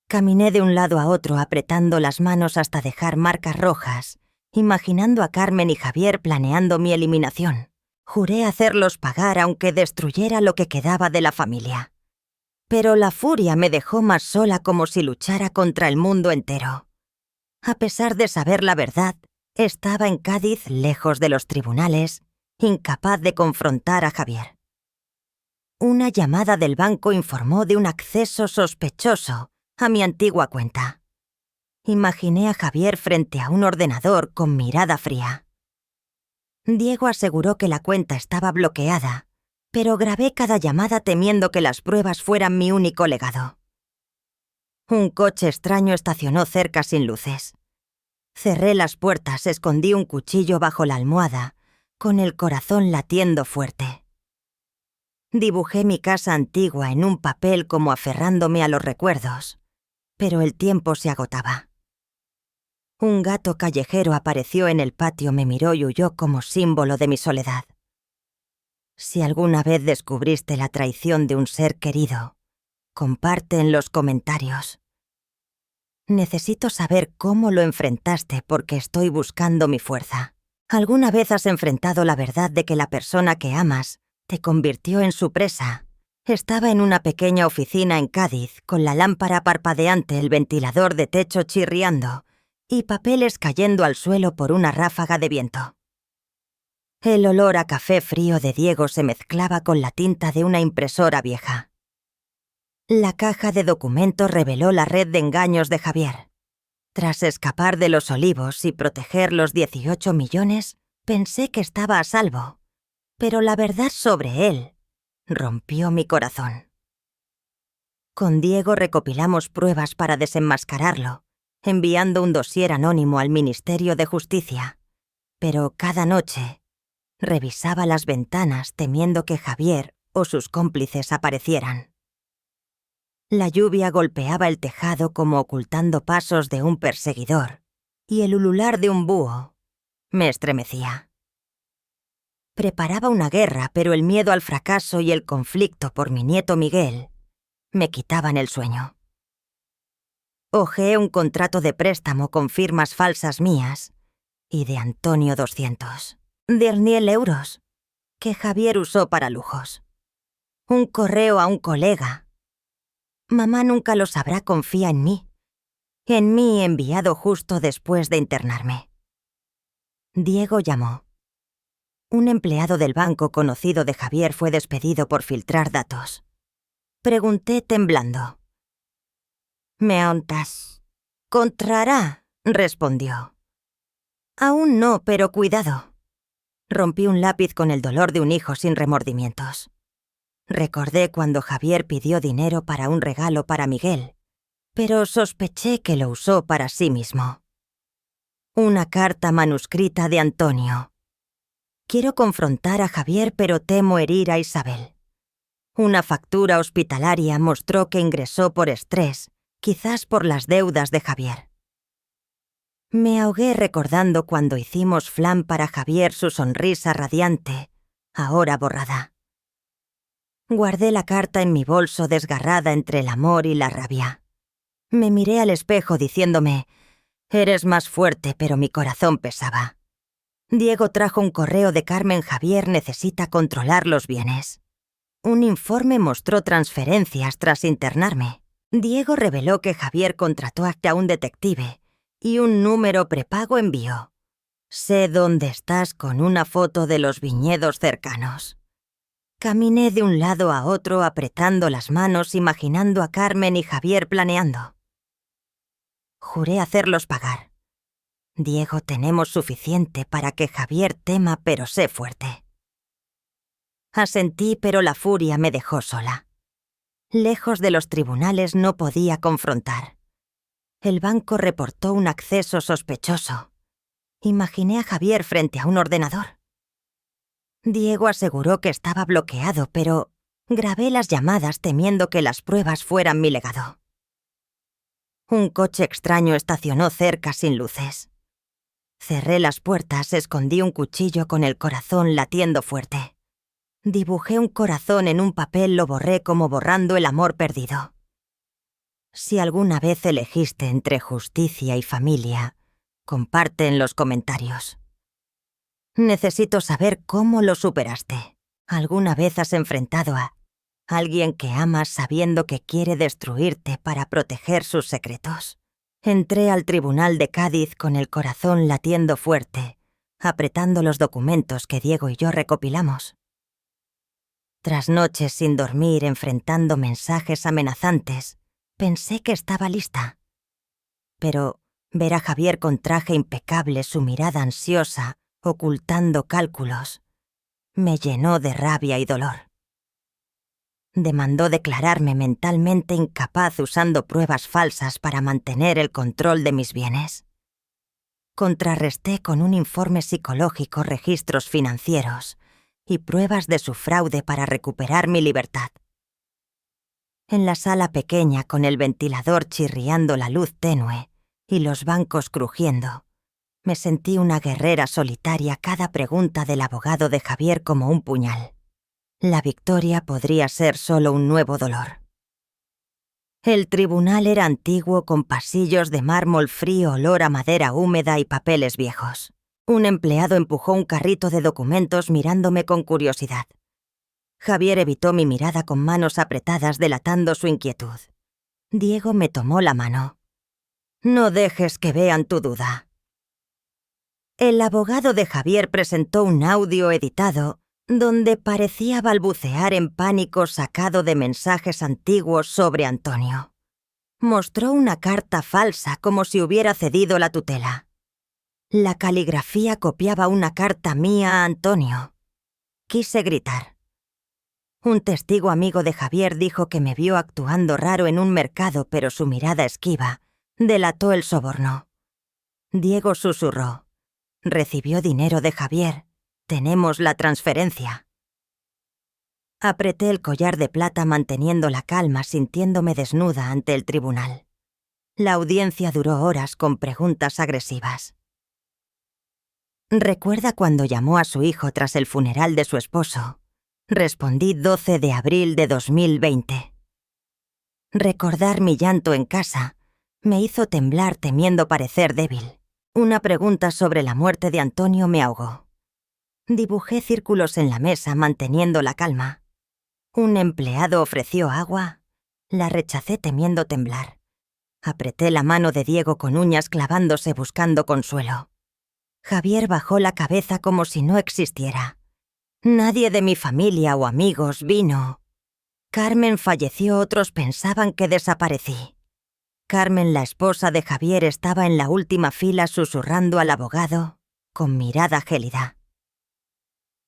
Caminé de un lado a otro apretando las manos hasta dejar marcas rojas, imaginando a Carmen y Javier planeando mi eliminación. Juré hacerlos pagar aunque destruyera lo que quedaba de la familia. Pero la furia me dejó más sola, como si luchara contra el mundo entero. A pesar de saber la verdad, estaba en Cádiz, lejos de los tribunales, incapaz de confrontar a Javier. Una llamada del banco informó de un acceso sospechoso a mi antigua cuenta. Imaginé a Javier frente a un ordenador con mirada fría. Diego aseguró que la cuenta estaba bloqueada, pero grabé cada llamada temiendo que las pruebas fueran mi único legado. Un coche extraño estacionó cerca sin luces. Cerré las puertas, escondí un cuchillo bajo la almohada, con el corazón latiendo fuerte. Dibujé mi casa antigua en un papel como aferrándome a los recuerdos, pero el tiempo se agotaba. Un gato callejero apareció en el patio, me miró y huyó como símbolo de mi soledad. Si alguna vez descubriste la traición de un ser querido, comparte en los comentarios. Necesito saber cómo lo enfrentaste porque estoy buscando mi fuerza. ¿Alguna vez has enfrentado la verdad de que la persona que amas te convirtió en su presa? Estaba en una pequeña oficina en Cádiz, con la lámpara parpadeante, el ventilador de techo chirriando y papeles cayendo al suelo por una ráfaga de viento. El olor a café frío de Diego se mezclaba con la tinta de una impresora vieja. La caja de documentos reveló la red de engaños de Javier. Tras escapar de Los Olivos y proteger los 18 millones, pensé que estaba a salvo, pero la verdad sobre él rompió mi corazón. Con Diego recopilamos pruebas para desenmascararlo, enviando un dossier anónimo al Ministerio de Justicia, pero cada noche revisaba las ventanas temiendo que Javier o sus cómplices aparecieran. La lluvia golpeaba el tejado como ocultando pasos de un perseguidor, y el ulular de un búho me estremecía. Preparaba una guerra, pero el miedo al fracaso y el conflicto por mi nieto Miguel me quitaban el sueño. Hojeé un contrato de préstamo con firmas falsas mías y de Antonio 200. 10.000 euros, que Javier usó para lujos. Un correo a un colega. Mamá nunca lo sabrá, confía en mí. En mí enviado justo después de internarme. Diego llamó. Un empleado del banco conocido de Javier fue despedido por filtrar datos. Pregunté temblando. «¿Me ontas?» «Contrará», respondió. «Aún no, pero cuidado». Rompí un lápiz con el dolor de un hijo sin remordimientos. Recordé cuando Javier pidió dinero para un regalo para Miguel, pero sospeché que lo usó para sí mismo. Una carta manuscrita de Antonio. Quiero confrontar a Javier, pero temo herir a Isabel. Una factura hospitalaria mostró que ingresó por estrés, quizás por las deudas de Javier. Me ahogué recordando cuando hicimos flan para Javier, su sonrisa radiante, ahora borrada. Guardé la carta en mi bolso desgarrada entre el amor y la rabia. Me miré al espejo diciéndome, «Eres más fuerte», pero mi corazón pesaba. Diego trajo un correo de Carmen. Javier necesita controlar los bienes. Un informe mostró transferencias tras internarme. Diego reveló que Javier contrató a un detective y un número prepago envió. «Sé dónde estás», con una foto de los viñedos cercanos. Caminé de un lado a otro apretando las manos, imaginando a Carmen y Javier planeando. Juré hacerlos pagar. «Diego, tenemos suficiente para que Javier tema, pero sé fuerte». Asentí, pero la furia me dejó sola. Lejos de los tribunales no podía confrontar. El banco reportó un acceso sospechoso. Imaginé a Javier frente a un ordenador. Diego aseguró que estaba bloqueado, pero grabé las llamadas temiendo que las pruebas fueran mi legado. Un coche extraño estacionó cerca sin luces. Cerré las puertas, escondí un cuchillo con el corazón latiendo fuerte. Dibujé un corazón en un papel, lo borré como borrando el amor perdido. Si alguna vez elegiste entre justicia y familia, comparte en los comentarios. Necesito saber cómo lo superaste. ¿Alguna vez has enfrentado a alguien que amas sabiendo que quiere destruirte para proteger sus secretos? Entré al tribunal de Cádiz con el corazón latiendo fuerte, apretando los documentos que Diego y yo recopilamos. Tras noches sin dormir, enfrentando mensajes amenazantes, pensé que estaba lista. Pero ver a Javier con traje impecable, su mirada ansiosa, ocultando cálculos, me llenó de rabia y dolor. Demandó declararme mentalmente incapaz usando pruebas falsas para mantener el control de mis bienes. Contrarresté con un informe psicológico registros financieros y pruebas de su fraude para recuperar mi libertad. En la sala pequeña, con el ventilador chirriando la luz tenue y los bancos crujiendo, me sentí una guerrera solitaria, cada pregunta del abogado de Javier como un puñal. La victoria podría ser solo un nuevo dolor. El tribunal era antiguo, con pasillos de mármol frío, olor a madera húmeda y papeles viejos. Un empleado empujó un carrito de documentos mirándome con curiosidad. Javier evitó mi mirada con manos apretadas, delatando su inquietud. Diego me tomó la mano. «No dejes que vean tu duda». El abogado de Javier presentó un audio editado donde parecía balbucear en pánico sacado de mensajes antiguos sobre Antonio. Mostró una carta falsa como si hubiera cedido la tutela. La caligrafía copiaba una carta mía a Antonio. Quise gritar. Un testigo amigo de Javier dijo que me vio actuando raro en un mercado, pero su mirada esquiva delató el soborno. Diego susurró. «Recibió dinero de Javier. Tenemos la transferencia». Apreté el collar de plata manteniendo la calma, sintiéndome desnuda ante el tribunal. La audiencia duró horas con preguntas agresivas. «¿Recuerda cuando llamó a su hijo tras el funeral de su esposo?» Respondí 12 de abril de 2020. Recordar mi llanto en casa me hizo temblar temiendo parecer débil. Una pregunta sobre la muerte de Antonio me ahogó. Dibujé círculos en la mesa manteniendo la calma. Un empleado ofreció agua. La rechacé temiendo temblar. Apreté la mano de Diego con uñas clavándose buscando consuelo. Javier bajó la cabeza como si no existiera. Nadie de mi familia o amigos vino. Carmen falleció, otros pensaban que desaparecí. Carmen, la esposa de Javier, estaba en la última fila susurrando al abogado, con mirada gélida.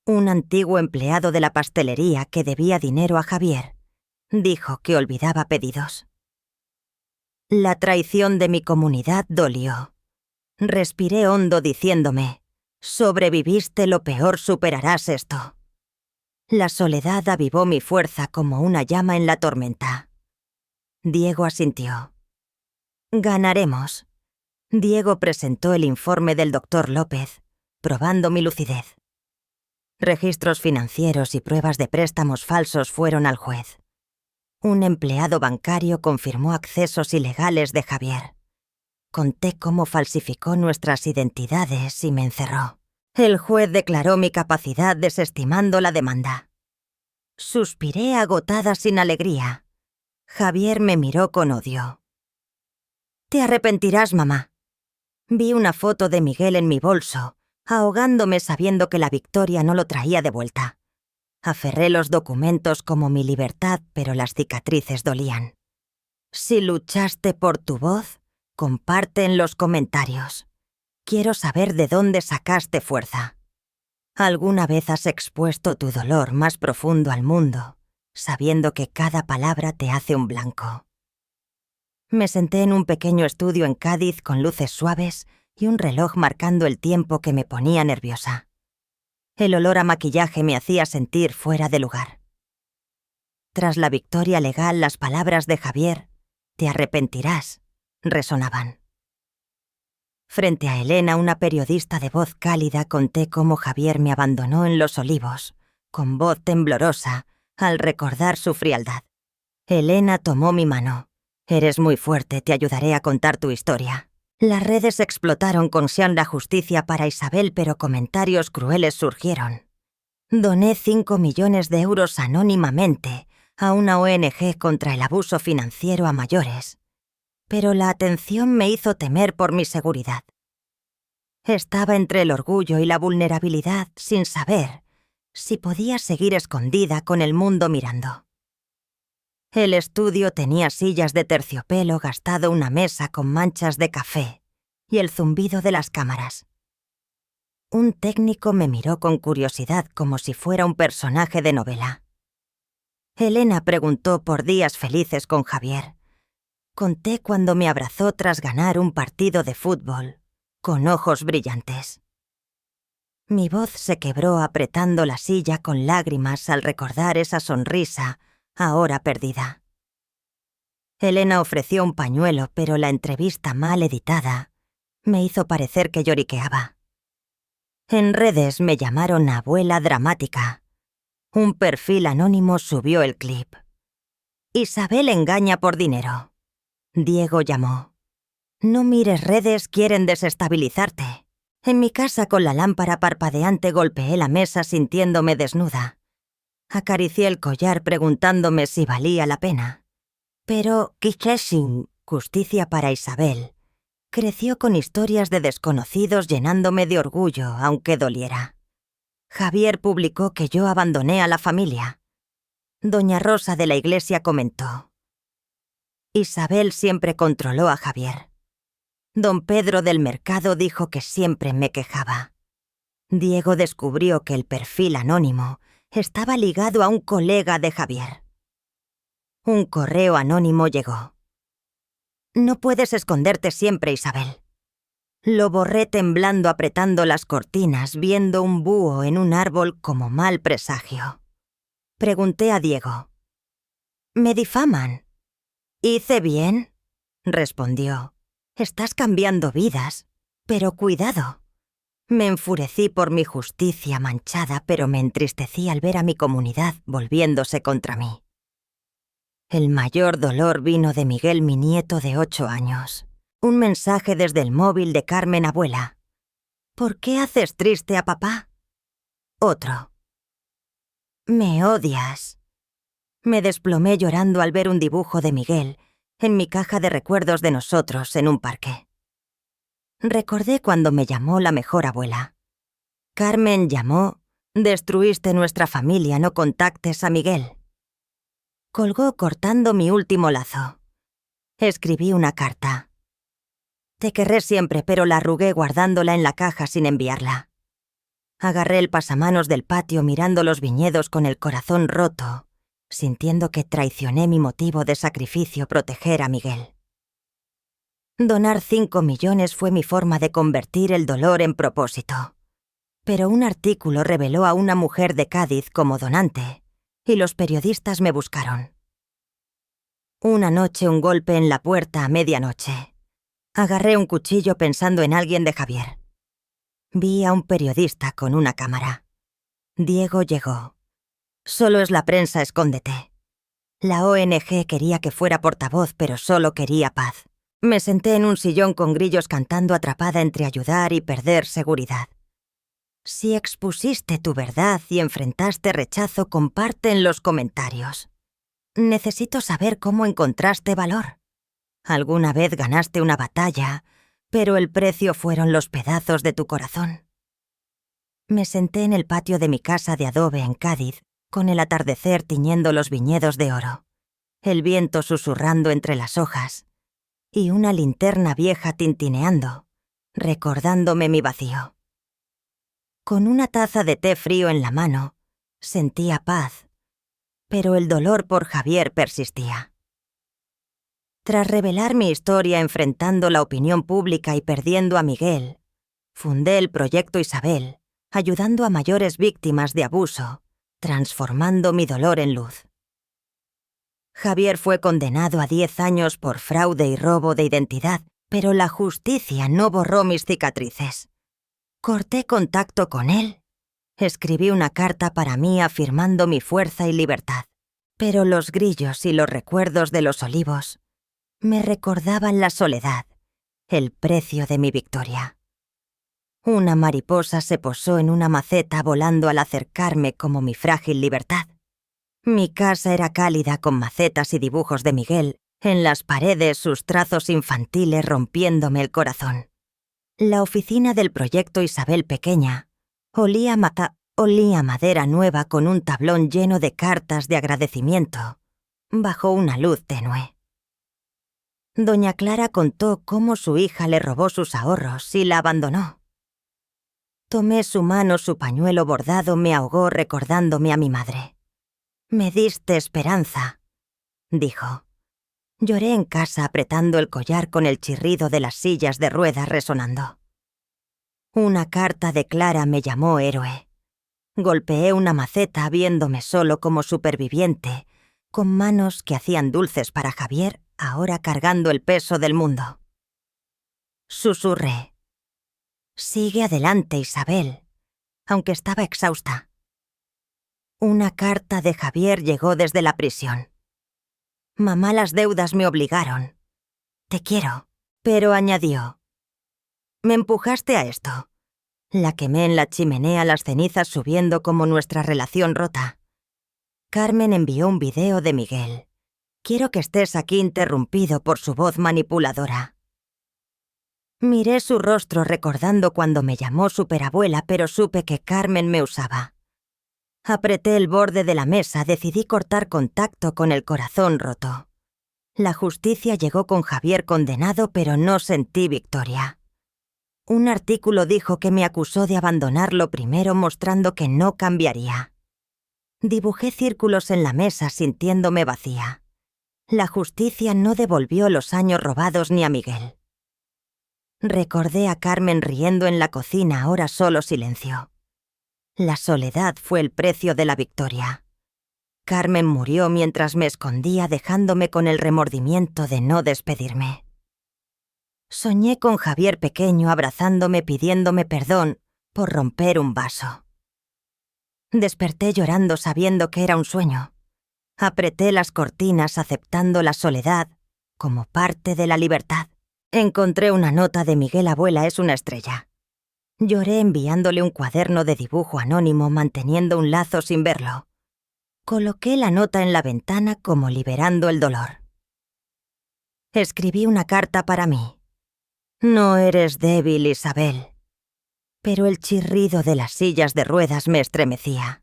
Un antiguo empleado de la pastelería que debía dinero a Javier dijo que olvidaba pedidos. La traición de mi comunidad dolió. Respiré hondo diciéndome, sobreviviste lo peor, superarás esto. La soledad avivó mi fuerza como una llama en la tormenta. Diego asintió. Ganaremos. Diego presentó el informe del doctor López, probando mi lucidez. Registros financieros y pruebas de préstamos falsos fueron al juez. Un empleado bancario confirmó accesos ilegales de Javier. Conté cómo falsificó nuestras identidades y me encerró. El juez declaró mi capacidad desestimando la demanda. Suspiré agotada sin alegría. Javier me miró con odio. «Te arrepentirás, mamá». Vi una foto de Miguel en mi bolso, ahogándome sabiendo que la victoria no lo traía de vuelta. Aferré los documentos como mi libertad, pero las cicatrices dolían. Si luchaste por tu voz, comparte en los comentarios. Quiero saber de dónde sacaste fuerza. ¿Alguna vez has expuesto tu dolor más profundo al mundo, sabiendo que cada palabra te hace un blanco? Me senté en un pequeño estudio en Cádiz con luces suaves y un reloj marcando el tiempo que me ponía nerviosa. El olor a maquillaje me hacía sentir fuera de lugar. Tras la victoria legal, las palabras de Javier, «te arrepentirás», resonaban. Frente a Elena, una periodista de voz cálida, conté cómo Javier me abandonó en Los Olivos, con voz temblorosa, al recordar su frialdad. Elena tomó mi mano. «Eres muy fuerte, te ayudaré a contar tu historia». Las redes explotaron con Sean la justicia para Isabel, pero comentarios crueles surgieron. Doné 5 millones de euros anónimamente a una ONG contra el abuso financiero a mayores, pero la atención me hizo temer por mi seguridad. Estaba entre el orgullo y la vulnerabilidad sin saber si podía seguir escondida con el mundo mirando. El estudio tenía sillas de terciopelo gastado, una mesa con manchas de café y el zumbido de las cámaras. Un técnico me miró con curiosidad como si fuera un personaje de novela. Elena preguntó por días felices con Javier. Conté cuando me abrazó tras ganar un partido de fútbol, con ojos brillantes. Mi voz se quebró apretando la silla con lágrimas al recordar esa sonrisa ahora perdida. Elena ofreció un pañuelo, pero la entrevista mal editada me hizo parecer que lloriqueaba. En redes me llamaron abuela dramática. Un perfil anónimo subió el clip. «Isabel engaña por dinero». Diego llamó. «No mires redes, quieren desestabilizarte». En mi casa, con la lámpara parpadeante, golpeé la mesa sintiéndome desnuda. Acaricié el collar preguntándome si valía la pena. Pero Kisheshin, justicia para Isabel, creció con historias de desconocidos llenándome de orgullo, aunque doliera. Javier publicó que yo abandoné a la familia. Doña Rosa de la iglesia comentó: «Isabel siempre controló a Javier». Don Pedro del mercado dijo que siempre me quejaba. Diego descubrió que el perfil anónimo estaba ligado a un colega de Javier. Un correo anónimo llegó. «No puedes esconderte siempre, Isabel». Lo borré temblando, apretando las cortinas, viendo un búho en un árbol como mal presagio. Pregunté a Diego: «¿Me difaman?» «¿Hice bien?», respondió. «Estás cambiando vidas, pero cuidado». Me enfurecí por mi justicia manchada, pero me entristecí al ver a mi comunidad volviéndose contra mí. El mayor dolor vino de Miguel, mi nieto de 8 años. Un mensaje desde el móvil de Carmen, abuela. «¿Por qué haces triste a papá?». Otro: «Me odias». Me desplomé llorando al ver un dibujo de Miguel en mi caja de recuerdos de nosotros en un parque. Recordé cuando me llamó la mejor abuela. Carmen llamó: «Destruiste nuestra familia, no contactes a Miguel». Colgó cortando mi último lazo. Escribí una carta. «Te querré siempre», pero la arrugué guardándola en la caja sin enviarla. Agarré el pasamanos del patio mirando los viñedos con el corazón roto, sintiendo que traicioné mi motivo de sacrificio: proteger a Miguel. Donar 5 millones fue mi forma de convertir el dolor en propósito. Pero un artículo reveló a una mujer de Cádiz como donante, y los periodistas me buscaron. Una noche, un golpe en la puerta a medianoche. Agarré un cuchillo pensando en alguien de Javier. Vi a un periodista con una cámara. Diego llegó. «Solo es la prensa, escóndete». La ONG quería que fuera portavoz, pero solo quería paz. Me senté en un sillón con grillos cantando, atrapada entre ayudar y perder seguridad. Si expusiste tu verdad y enfrentaste rechazo, comparte en los comentarios. Necesito saber cómo encontraste valor. Alguna vez ganaste una batalla, pero el precio fueron los pedazos de tu corazón. Me senté en el patio de mi casa de adobe en Cádiz, con el atardecer tiñendo los viñedos de oro, el viento susurrando entre las hojas y una linterna vieja tintineando, recordándome mi vacío. Con una taza de té frío en la mano, sentía paz, pero el dolor por Javier persistía. Tras revelar mi historia enfrentando la opinión pública y perdiendo a Miguel, fundé el Proyecto Isabel, ayudando a mayores víctimas de abuso, transformando mi dolor en luz. Javier fue condenado a 10 años por fraude y robo de identidad, pero la justicia no borró mis cicatrices. Corté contacto con él. Escribí una carta para mí afirmando mi fuerza y libertad, pero los grillos y los recuerdos de los olivos me recordaban la soledad, el precio de mi victoria. Una mariposa se posó en una maceta volando al acercarme como mi frágil libertad. Mi casa era cálida con macetas y dibujos de Miguel, en las paredes sus trazos infantiles rompiéndome el corazón. La oficina del Proyecto Isabel pequeña olía madera nueva con un tablón lleno de cartas de agradecimiento, bajo una luz tenue. Doña Clara contó cómo su hija le robó sus ahorros y la abandonó. Tomé su mano, su pañuelo bordado me ahogó recordándome a mi madre. «Me diste esperanza», dijo. Lloré en casa apretando el collar con el chirrido de las sillas de ruedas resonando. Una carta de Clara me llamó héroe. Golpeé una maceta viéndome solo como superviviente, con manos que hacían dulces para Javier, ahora cargando el peso del mundo. Susurré: «Sigue adelante, Isabel», aunque estaba exhausta. Una carta de Javier llegó desde la prisión. «Mamá, las deudas me obligaron. Te quiero», pero añadió: «Me empujaste a esto». La quemé en la chimenea, las cenizas subiendo como nuestra relación rota. Carmen envió un video de Miguel. «Quiero que estés aquí», interrumpido por su voz manipuladora. Miré su rostro recordando cuando me llamó superabuela, pero supe que Carmen me usaba. Apreté el borde de la mesa, decidí cortar contacto con el corazón roto. La justicia llegó con Javier condenado, pero no sentí victoria. Un artículo dijo que me acusó de abandonarlo primero, mostrando que no cambiaría. Dibujé círculos en la mesa sintiéndome vacía. La justicia no devolvió los años robados ni a Miguel. Recordé a Carmen riendo en la cocina, ahora solo silencio. La soledad fue el precio de la victoria. Carmen murió mientras me escondía, dejándome con el remordimiento de no despedirme. Soñé con Javier pequeño abrazándome, pidiéndome perdón por romper un vaso. Desperté llorando sabiendo que era un sueño. Apreté las cortinas aceptando la soledad como parte de la libertad. Encontré una nota de Miguel: «Abuela es una estrella». Lloré enviándole un cuaderno de dibujo anónimo, manteniendo un lazo sin verlo. Coloqué la nota en la ventana como liberando el dolor. Escribí una carta para mí. No eres débil, Isabel. Pero el chirrido de las sillas de ruedas me estremecía.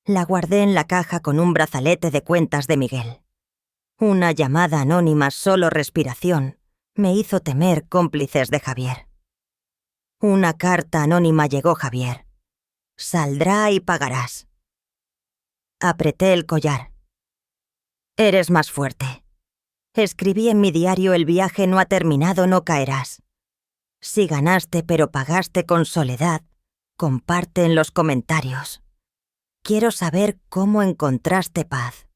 La guardé en la caja con un brazalete de cuentas de Miguel. Una llamada anónima, solo respiración, me hizo temer cómplices de Javier. Una carta anónima llegó, Javier. Saldrá y pagarás. Apreté el collar. Eres más fuerte. Escribí en mi diario: el viaje no ha terminado, no caerás. Si ganaste pero pagaste con soledad, comparte en los comentarios. Quiero saber cómo encontraste paz.